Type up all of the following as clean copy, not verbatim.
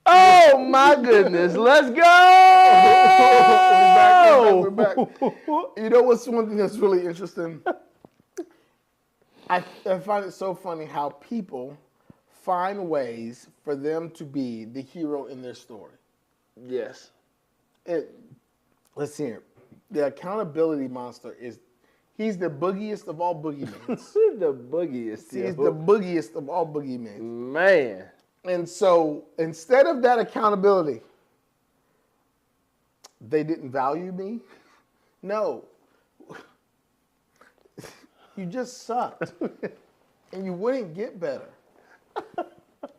Oh my goodness, let's go! We're back. You know what's one thing that's really interesting? I find it so funny how people find ways for them to be the hero in their story. Yes. Let's hear it. The accountability monster he's the boogiest of all boogeymen. The boogiest. He's the boogiest of all boogeymen. Man. And so instead of that accountability, they didn't value me. No. You just sucked. And you wouldn't get better.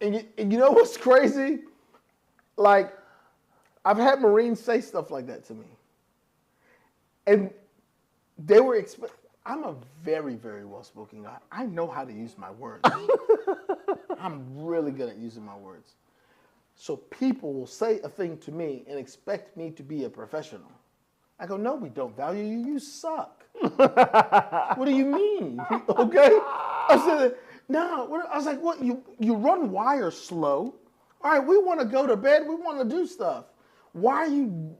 And you know what's crazy? Like, I've had Marines say stuff like that to me. And they were I'm a very, very well-spoken guy. I know how to use my words. I'm really good at using my words. So people will say a thing to me and expect me to be a professional. I go, no, we don't value you. You suck. What do you mean? Okay? I said, no. I was like, what? You run wires slow. All right, we want to go to bed. We want to do stuff. Why are you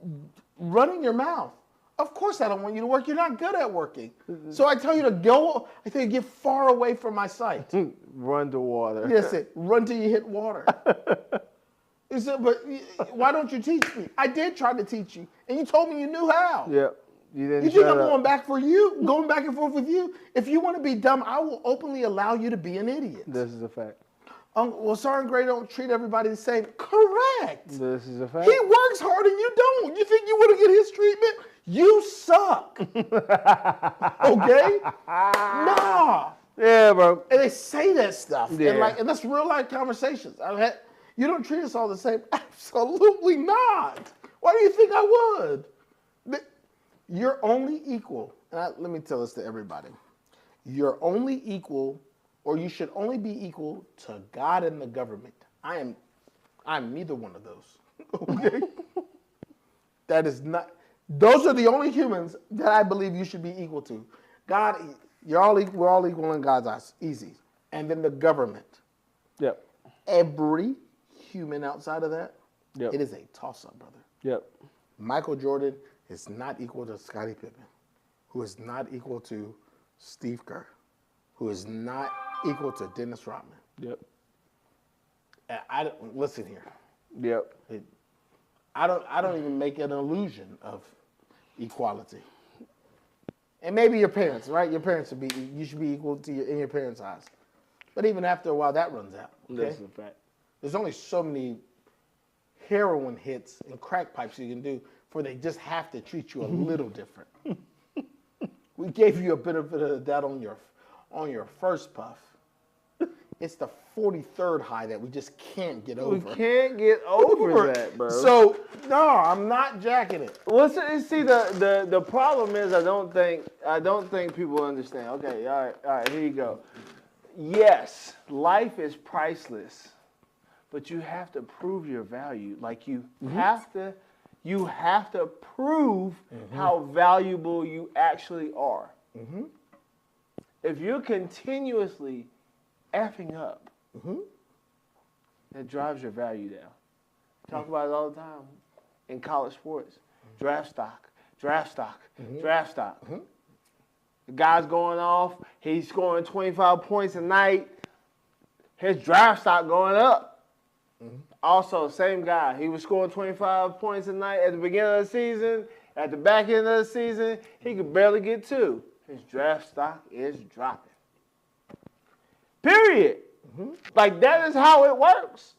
running your mouth? Of course I don't want you to work. You're not good at working. So I tell you to go. I tell you to get far away from my sight. Run to water. Yes, run till you hit water. He said, but why don't you teach me? I did try to teach you, and you told me you knew how. Yep. You didn't. You think I'm going back and forth with you? If you want to be dumb, I will openly allow you to be an idiot. This is a fact. Well, Sergeant Gray don't treat everybody the same. Correct. This is a fact. He works hard and you don't. You think you want to get his treatment? You suck. Okay? Nah. Yeah, bro. And they say that stuff. Yeah. And that's real life conversations. You don't treat us all the same. Absolutely not. Why do you think I would? You're only equal. And let me tell this to everybody. You're only equal, or you should only be equal to God and the government. I'm neither one of those. Okay? That is not. Those are the only humans that I believe you should be equal to. God, we're all equal in God's eyes. Easy. And then the government. Yep. Every human outside of that, Yep. It is a toss-up, brother. Yep. Michael Jordan is not equal to Scottie Pippen, who is not equal to Steve Kerr, who is not equal to Dennis Rodman. Yep. I don't listen here. Yep. I don't even make an illusion of equality. And maybe your parents, right? Your parents you should be equal to in your parents' eyes. But even after a while, that runs out. Okay? That's a fact. There's only so many heroin hits and crack pipes you can do before they just have to treat you a little different. We gave you a benefit of the doubt on your first puff. It's the 43rd high that we just can't get over. We can't get over that, bro. So no, I'm not jacking it. Well, see, the problem is I don't think people understand. Okay, all right, here you go. Yes, life is priceless, but you have to prove your value. Like you have to prove how valuable you actually are. If you're continuously effing up, that drives your value down. Talk about it all the time in college sports. Draft stock. The guy's going off. He's scoring 25 points a night. His draft stock going up. Also, same guy. He was scoring 25 points a night at the beginning of the season. At the back end of the season, he could barely get 2. His draft stock is dropping. Period. Like, that is how it works.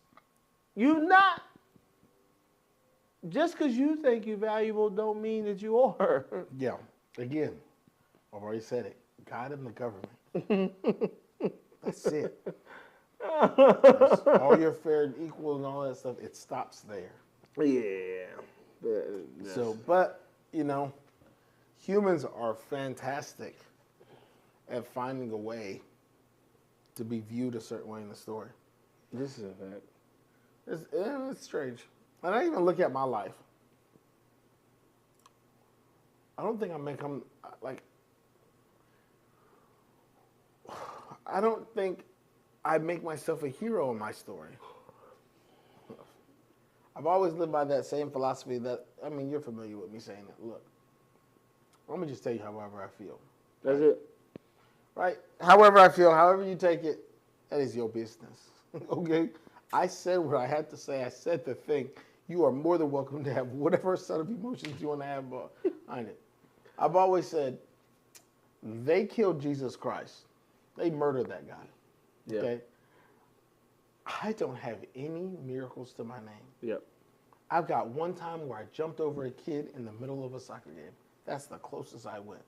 Just because you think you're valuable don't mean that you are. Yeah. Again, I've already said it. God and the government. That's it. All you're fair and equal and all that stuff, it stops there. Yeah. But, humans are fantastic at finding a way to be viewed a certain way in the story. This is a fact. It's strange. And I even look at my life. I don't think I don't think I make myself a hero in my story. I've always lived by that same philosophy you're familiar with me saying it. Look, let me just tell you however I feel. That's it. Right? However I feel, however you take it, that is your business. Okay? I said what I had to say. I said the thing. You are more than welcome to have whatever set of emotions you want to have behind it. I've always said, they killed Jesus Christ. They murdered that guy. Yeah. Okay? I don't have any miracles to my name. Yep. I've got one time where I jumped over a kid in the middle of a soccer game. That's the closest I went.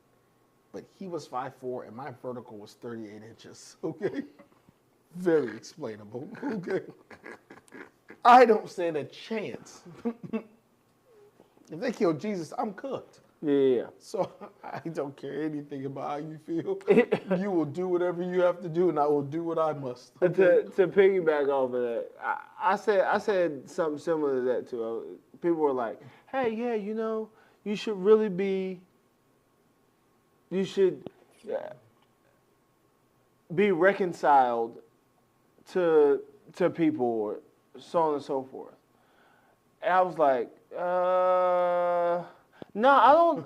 But he was 5'4", and my vertical was 38 inches. Okay? Very explainable. Okay? I don't stand a chance. If they kill Jesus, I'm cooked. Yeah. So I don't care anything about how you feel. You will do whatever you have to do, and I will do what I must. Okay? To piggyback off of that, I said something similar to that too. People were like, "Hey, yeah, you should really be. You should be reconciled to people, or so on and so forth." And I was like, no, I don't.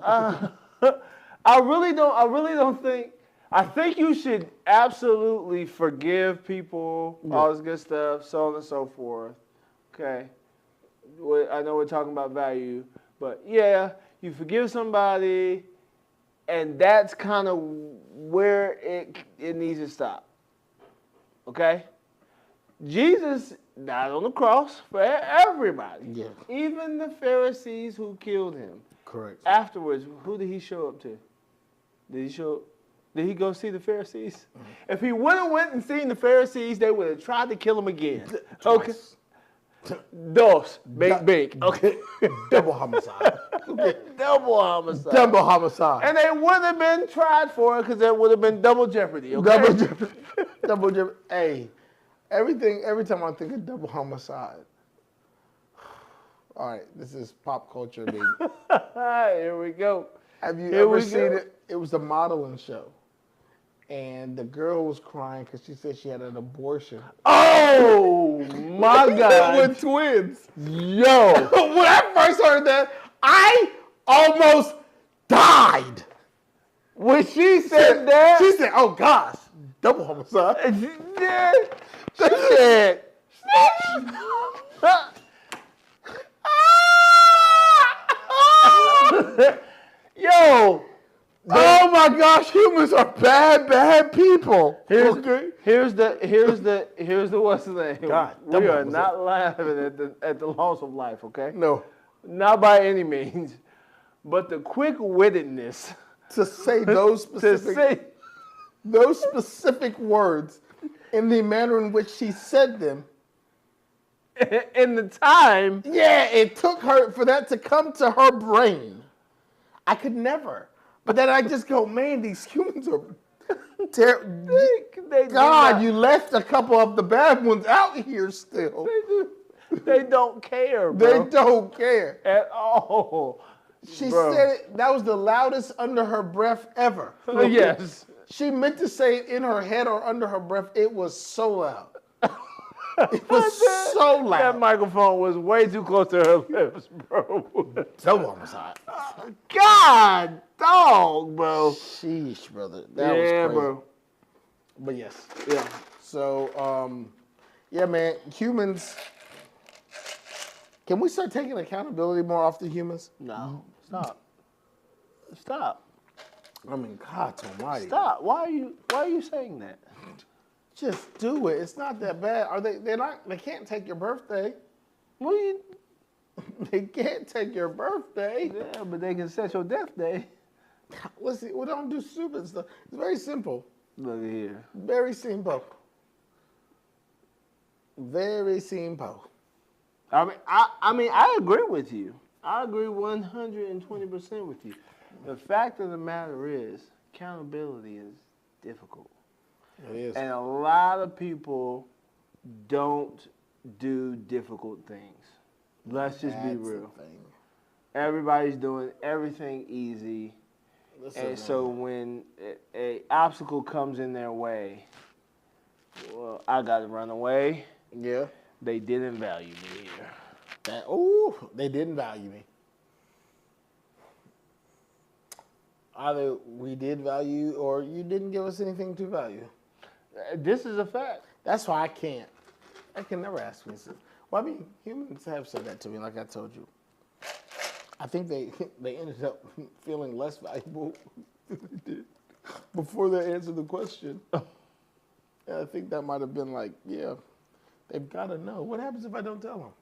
I really don't think. I think you should absolutely forgive people, all this good stuff, so on and so forth. Okay. I know we're talking about value, but yeah, you forgive somebody, and that's kind of where it needs to stop. Okay? Jesus died on the cross for everybody. Yeah. Even the Pharisees who killed him. Correct. Afterwards, who did he show up to? Did he go see the Pharisees? Mm-hmm. If he would have went and seen the Pharisees, they would have tried to kill him again. Okay. Dos. Big. Okay. Double homicide. Okay. Double homicide. Double homicide. And they would have been tried for it because there would have been double jeopardy. Okay? Double jeopardy. Double jeopardy. Hey, every time I think of double homicide. All right, this is pop culture, baby. Here we go. Have you ever seen it? It was a modeling show. And the girl was crying because she said she had an abortion. Oh, my God. With twins. Yo. When I first heard that, I almost died. When she said that. She said, oh, gosh, double homicide. She said. Yo. Oh my gosh, humans are bad people. Here's the what's the name? God, we are not laughing at the loss of life, okay? No. Not by any means. But the quick-wittedness to say those specific words in the manner in which she said them. In the time. Yeah, it took her for that to come to her brain. I could never. But then I just go, man, these humans are terrible. God, you left a couple of the bad ones out here still. They don't care, bro. They don't care. At all. She said it, that was the loudest under her breath ever. Okay. Yes. She meant to say it in her head or under her breath. It was so loud. It was so loud. That microphone was way too close to her lips, bro. Double homicide. God, dog, bro. Sheesh, brother. That was crazy. Bro. But yes. Yeah. So, yeah, man, humans. Can we start taking accountability more off the humans? No. Stop. I mean, God almighty. Stop. Why are you saying that? Just do it. It's not that bad. They can't take your birthday. They can't take your birthday. Yeah, but they can set your death day. Listen, we don't do stupid stuff. It's very simple. Look at here. Very simple. Very simple. I mean, I agree with you. I agree 120% with you. The fact of the matter is, accountability is difficult. It is. And a lot of people don't do difficult things. Let's just be real. Everybody's doing everything easy. And so when an obstacle comes in their way, well, I got to run away. Yeah. They didn't value me here. They didn't value me. Either we did value or you didn't give us anything to value. This is a fact. That's why I can never ask me. Well, I mean, humans have said that to me, like I told you. I think they ended up feeling less valuable than they did before they answered the question. And I think that might have been like, yeah, they've got to know. What happens if I don't tell them?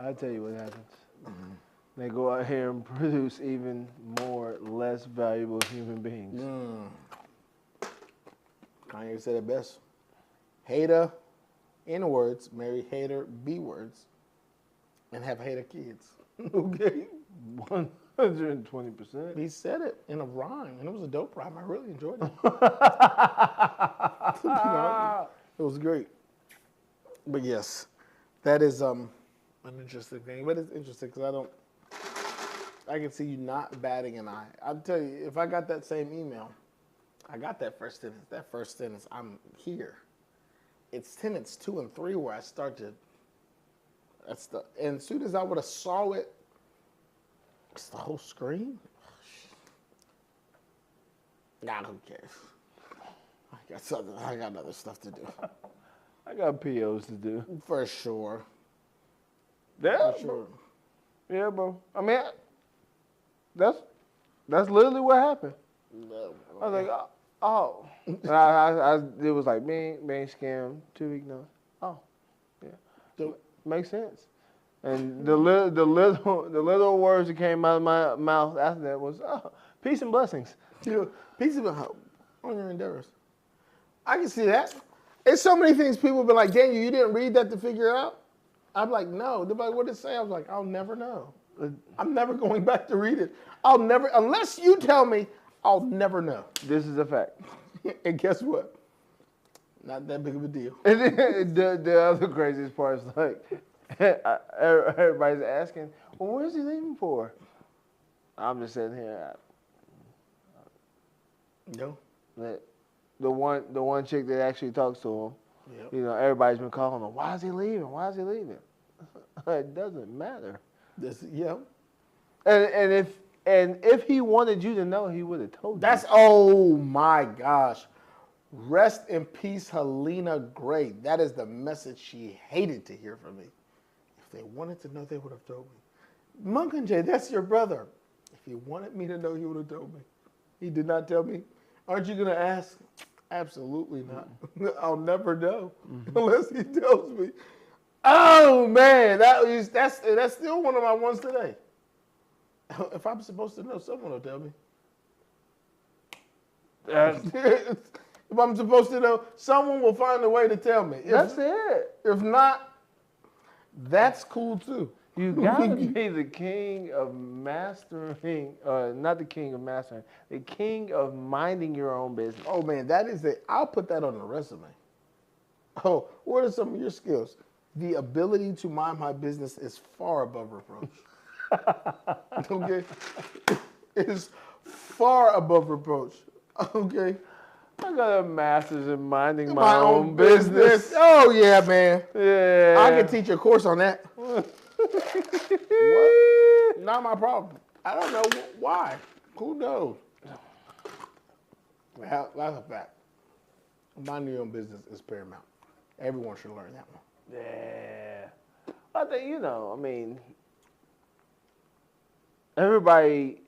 I'll tell you what happens. Mm-hmm. They go out here and produce even more less valuable human beings. Kanye said it best. Hater, N words, marry hater, B words, and have hater kids. Okay? 120%. He said it in a rhyme, and it was a dope rhyme. I really enjoyed it. It was great. But yes, that is an interesting thing. But it's interesting because I can see you not batting an eye. I'll tell you, if I got that same email, I got that first sentence. That first sentence, I'm here. It's tenets 2 and 3 where I start to. And as soon as I would have saw it, it's the whole screen. Nah, who cares? I got other stuff to do. I got POs to do. For sure. Yeah, For sure. Yeah, bro. I mean, that's literally what happened. I was like, oh. And it was like, being scammed, 2 week notice. Oh, yeah. Makes sense. And the little words that came out of my mouth after that was, oh, peace and blessings. Peace and blessings on your endeavors. I can see that. It's so many things people have been like, Daniel, you didn't read that to figure it out? I'm like, no. They're like, what did it say? I was like, I'll never know. I'm never going back to read it. I'll never, unless you tell me, I'll never know. This is a fact. And guess what? Not that big of a deal. And then the other craziest part is like, everybody's asking, well, where's he leaving for? I'm just sitting here. No. The one chick that actually talks to him, Yep. you know, everybody's been calling him, why is he leaving? Why is he leaving? It doesn't matter. Yeah. And if he wanted you to know, he would have told you. Oh my gosh. Rest in peace, Helena Gray. That is the message she hated to hear from me. If they wanted to know, they would have told me. Munkunje, that's your brother. If he wanted me to know, he would have told me. He did not tell me. Aren't you going to ask? Absolutely not. I'll never know unless he tells me. Oh man, that's still one of my ones today. If I'm supposed to know, someone will tell me. If I'm supposed to know, someone will find a way to tell me. That's it. If not, that's cool too. You gotta be the king of mastering, not the king of mastering, the king of minding your own business. Oh man, that is it. I'll put that on the resume. Oh, what are some of your skills? The ability to mind my business is far above reproach. Okay? It is far above reproach. Okay? I got a master's in minding my own business. Oh yeah, man. Yeah. I can teach a course on that. What? Not my problem. I don't know why. Who knows? Well, that's a fact. Minding your own business is paramount. Everyone should learn that one. Yeah. I think, I mean, everybody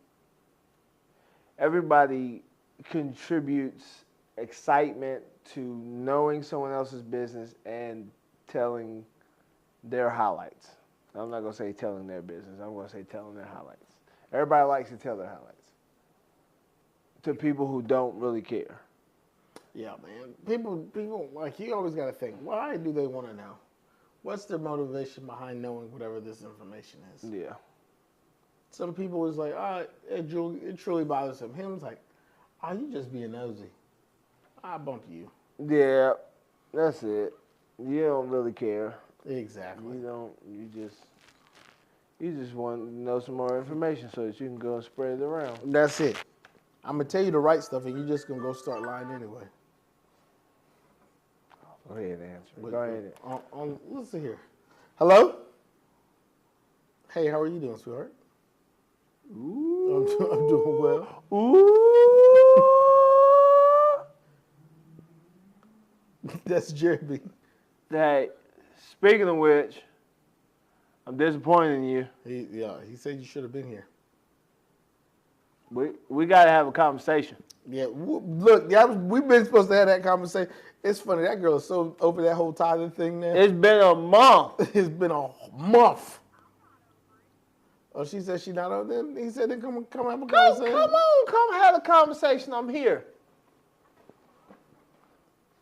contributes excitement to knowing someone else's business and telling their highlights. I'm not going to say telling their business. I'm going to say telling their highlights. Everybody likes to tell their highlights to people who don't really care. Yeah, man. People like, you always got to think, why do they want to know? What's their motivation behind knowing whatever this information is? Yeah. Some people is like, it truly bothers him. Him's like, you just being nosy. I bumped you. Yeah, that's it. You don't really care. Exactly. You just want to know some more information so that you can go and spread it around. That's it. I'm going to tell you the right stuff and you're just going to go start lying anyway. Go ahead and answer. Go ahead. Let's see here. Hello? Hey, how are you doing, sweetheart? Ooh. I'm doing well. Ooh. That's Jeremy. Hey, speaking of which, I'm disappointed in you. He said you should have been here. We got to have a conversation. Yeah, look, we've been supposed to have that conversation. It's funny, that girl is so over that whole tithing thing now. It's been a month. It's been a month. Oh, she said she not on them. He said they come have a conversation. Come on, come have a conversation. I'm here.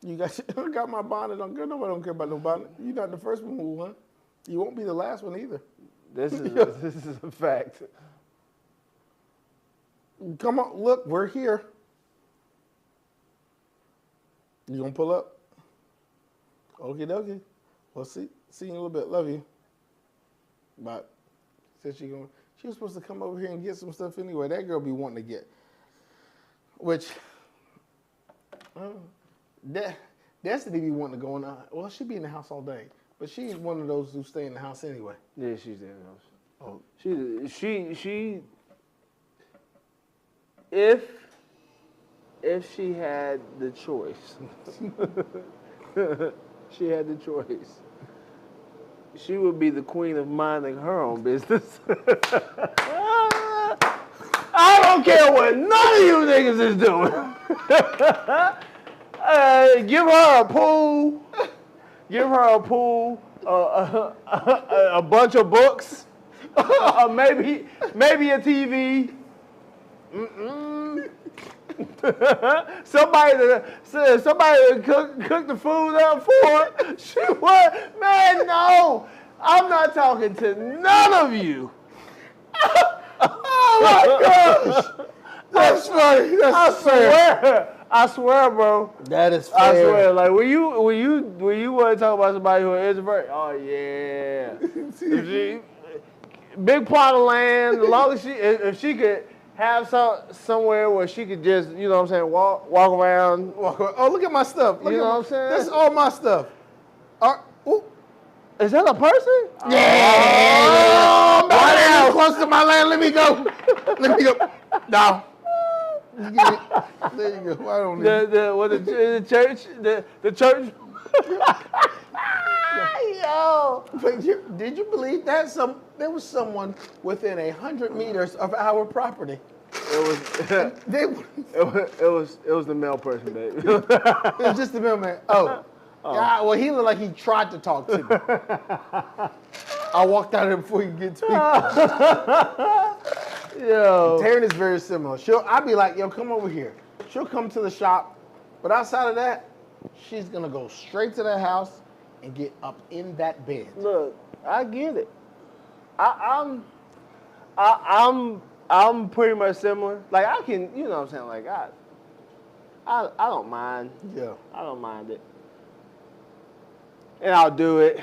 I got my bonnet on. Girl, nobody don't care about no bonnet. You're not the first one who won. You won't be the last one either. This is a fact. Come on, look, we're here. You gonna pull up? Okie dokie. Well, see you in a little bit. Love you. But said she was supposed to come over here and get some stuff anyway. That girl be wanting to get, which, Destiny be wanting to go in. Well, she be in the house all day, but she's one of those who stay in the house anyway. Yeah, she's in the house. Oh, She. If she had the choice, she had the choice. She would be the queen of minding her own business. I don't care what none of you niggas is doing. Give her a pool. Give her a pool. A bunch of books. Maybe a TV. Somebody to cook the food up for her. She would. Man, no. I'm not talking to none of you. Oh my gosh. That's funny. That's fair. I swear, bro. that is fair. I swear. Like when you want to talk about somebody who is introvert, oh yeah. Big plot of land. As long as if she could have somewhere where she could just, you know what I'm saying, walk around. Oh, look at my stuff. You know what I'm saying? This is all my stuff. Is that a person? Yeah. Why are you close to my land? Let me go. Let me go. No. There you go. I don't need the church. Yo. But did you believe that there was someone within 100 meters of our property? It was the male person, baby. It was just the mailman. Oh. Yeah, well, he looked like he tried to talk to me. I walked out of there before he could get to me. Yo. Taryn is very similar. I'll be like, yo, come over here. She'll come to the shop, but outside of that, she's gonna go straight to the house and get up in that bed. Look, I get it. I'm pretty much similar. Like I can, you know what I'm saying? Like I don't mind. Yeah. I don't mind it. And I'll do it.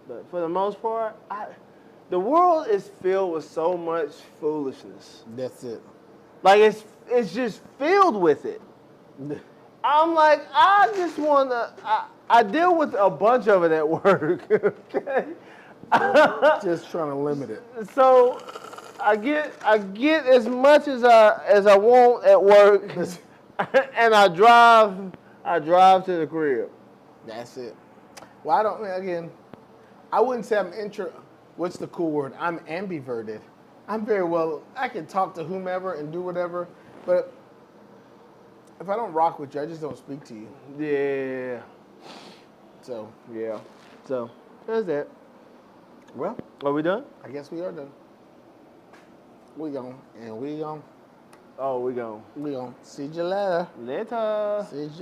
But for the most part, the world is filled with so much foolishness. That's it. Like it's just filled with it. I'm like, I just wanna I deal with a bunch of it at work. Okay. Just trying to limit it. So I get as much as I want at work, and I drive to the crib. That's it. Well, I wouldn't say I'm what's the cool word? I'm ambiverted. I'm I can talk to whomever and do whatever, but if I don't rock with you, I just don't speak to you. Yeah. So, yeah. So, that's it. Well, are we done? I guess we are done. We gone. Oh, we gone. See you later. Later. See you